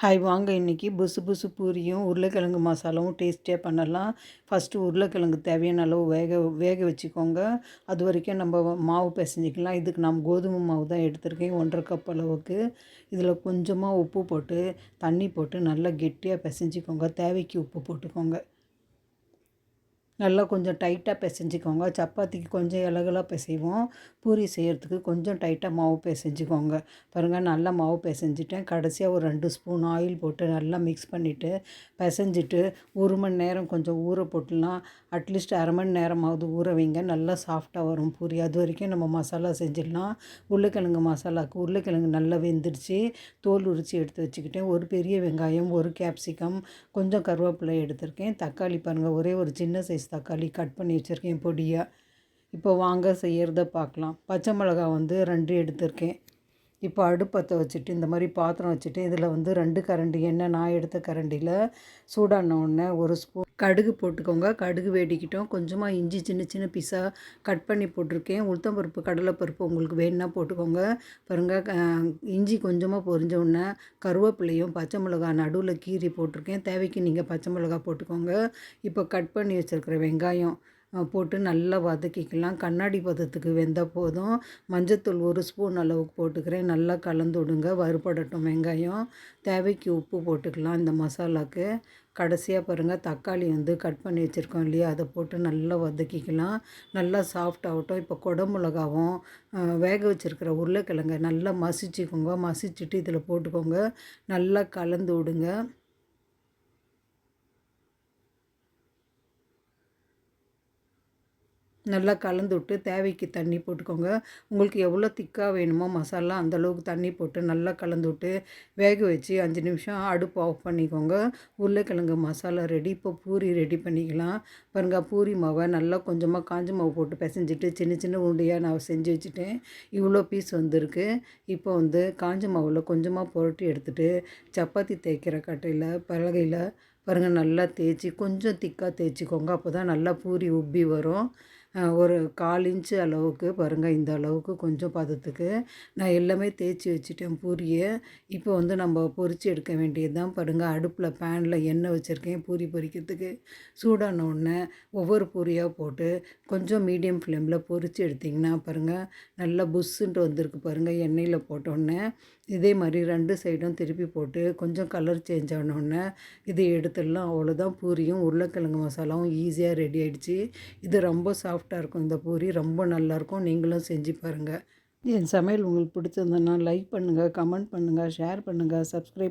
Hi வாங்க இன்றைக்கி புசு புசு பூரியும் உருளைக்கிழங்கு மசாலாவும் டேஸ்டியாக பண்ணலாம். ஃபஸ்ட்டு உருளைக்கிழங்கு தேவையான அளவு வேக வேக வச்சுக்கோங்க. அது வரைக்கும் நம்ம மாவு பிசைஞ்சிக்கலாம். இதுக்கு நான் கோதுமை மாவு தான் எடுத்திருக்கேன் 1½ கப் அளவுக்கு. இதில் கொஞ்சமாக உப்பு போட்டு தண்ணி போட்டு நல்லா கெட்டியாக பிசைஞ்சிக்கோங்க. தேவைக்கு உப்பு போட்டுக்கோங்க. நல்லா கொஞ்சம் டைட்டாக பிசைஞ்சிக்கோங்க. சப்பாத்திக்கு கொஞ்சம் இலகுலாம் பிசைவோம். பூரி செய்கிறதுக்கு கொஞ்சம் டைட்டாக மாவு பிசைஞ்சிக்கோங்க. பாருங்கள் நல்லா மாவு பிசைஞ்சிட்டேன். கடைசியாக ஒரு 2 ஸ்பூன் ஆயில் போட்டு நல்லா மிக்ஸ் பண்ணிவிட்டு பிசைஞ்சிட்டு 1 மணி நேரம் கொஞ்சம் ஊற போட்டுலாம் அட்லீஸ்ட் அரை மணி நேரமாவது ஊற வைங்க. நல்லா சாஃப்டாக வரும் பூரி. அது வரைக்கும் நம்ம மசாலா செஞ்சிடலாம். உருளைக்கிழங்கு மசாலாவுக்கு உருளைக்கிழங்கு நல்லா வெந்துடுச்சு. தோல் உரித்து எடுத்து வச்சுக்கிட்டேன். ஒரு பெரிய வெங்காயம், ஒரு கேப்சிகம், கொஞ்சம் கருவேப்பிலை எடுத்திருக்கேன். தக்காளி பாருங்கள், ஒரே ஒரு சின்ன சைஸ் தக்காளி கட் பண்ணி வச்சுருக்கேன் பொடியாக. இப்போ வாங்க செய்கிறத பார்க்கலாம். பச்சை மிளகா 2 எடுத்திருக்கேன். இப்போ அடுப்பத்தை வச்சுட்டு இந்த மாதிரி பாத்திரம் வச்சுட்டு இதில் 2 கரண்டி எண்ணெய், நான் எடுத்த கரண்டியில் சூடான உடனே 1 ஸ்பூன் கடுகு போட்டுக்கோங்க. கடுகு வேடிக்கிட்டோம். கொஞ்சமாக இஞ்சி சின்ன சின்ன பீஸாக கட் பண்ணி போட்டிருக்கேன். உளுத்தம்பருப்பு, கடலைப்பருப்பு உங்களுக்கு வேணுன்னா போட்டுக்கோங்க. பாருங்கள், இஞ்சி கொஞ்சமாக பொரிஞ்ச உடனே கருவேப்பிலையும் பச்சை மிளகா நடுவில் கீறி போட்டிருக்கேன். தேவைக்கு நீங்கள் பச்சை மிளகா போட்டுக்கோங்க. இப்போ கட் பண்ணி வச்சுருக்கிற வெங்காயம் போட்டு நல்லா வதக்கிக்கலாம். கண்ணாடி பதத்துக்கு வெந்தால் போதும். மஞ்சத்தூள் 1 ஸ்பூன் அளவுக்கு போட்டுக்கிறேன். நல்லா கலந்து விடுங்க. வறுபடட்டும் வெங்காயம். தேவைக்கு உப்பு போட்டுக்கலாம் இந்த மசாலாவுக்கு. கடைசியாக பாருங்கள், தக்காளி கட் பண்ணி வச்சுருக்கோம் இல்லையா, அதை போட்டு நல்லா வதக்கிக்கலாம். நல்லா சாஃப்ட் ஆகட்டும். இப்போ குடமிளகாவும் வேக வச்சுருக்கிற உருளைக்கிழங்கை நல்லா மசிச்சுக்கோங்க. மசிச்சுட்டு இதில் போட்டுக்கோங்க. நல்லா கலந்து விடுங்க. நல்லா கலந்து விட்டு தேவைக்கு தண்ணி போட்டுக்கோங்க. உங்களுக்கு எவ்வளோ திக்காக வேணுமோ மசாலா அந்தளவுக்கு தண்ணி போட்டு நல்லா கலந்து விட்டு வேக வச்சு 5 நிமிஷம் அடுப்பு ஆஃப் பண்ணிக்கோங்க. உருளைக்கிழங்கு மசாலா ரெடி. இப்போ பூரி ரெடி பண்ணிக்கலாம். பாருங்கள், பூரி மாவை நல்லா கொஞ்சமாக காஞ்ச மாவு போட்டு பிசைஞ்சிட்டு சின்ன சின்ன உருண்டையாக நான் செஞ்சு வச்சுட்டேன். இவ்வளோ பீஸ் வந்திருக்கு. இப்போ காஞ்ச மாவில் கொஞ்சமாக புரட்டி எடுத்துகிட்டு சப்பாத்தி தேய்க்கிற கட்டையில் பலகையில் பாருங்கள் நல்லா தேய்ச்சி கொஞ்சம் திக்காக தேய்ச்சிக்கோங்க. அப்போ தான் நல்லா பூரி உப்பி வரும். ஒரு 1/4 இன்ச்சு அளவுக்கு பாருங்கள், இந்த அளவுக்கு கொஞ்சம் பதத்துக்கு நான் எல்லாமே தேய்ச்சி வச்சுட்டேன் பூரியை. இப்போ நம்ம பொரித்து எடுக்க வேண்டியது தான். பாருங்கள், அடுப்பில் பேனில் எண்ணெய் வச்சுருக்கேன் பூரி பொரிக்கிறதுக்கு. சூடான உடனே ஒவ்வொரு பூரியாக போட்டு கொஞ்சம் மீடியம் ஃப்ளேமில் பொரித்து எடுத்திங்கன்னா பாருங்கள் நல்லா புஷ்ஷுன்ட்டு வந்திருக்கு பாருங்கள். எண்ணெயில் போட்டோடனே இதே மாதிரி 2 சைடும் திருப்பி போட்டு கொஞ்சம் கலர் சேஞ்ச் ஆனோடனே இது எடுத்துடலாம். அவ்வளோதான், பூரியும் உருளைக்கிழங்கு மசாலாவும் ஈஸியாக ரெடி ஆகிடுச்சு. இது ரொம்ப சாஃப்டாக இருக்கும். இந்த பூரி ரொம்ப நல்லாயிருக்கும். நீங்களும் செஞ்சு பாருங்கள். என் சமையல் உங்களுக்கு பிடிச்சிருந்ததுன்னா லைக் பண்ணுங்கள், கமெண்ட் பண்ணுங்கள், ஷேர் பண்ணுங்கள், சப்ஸ்கிரைப்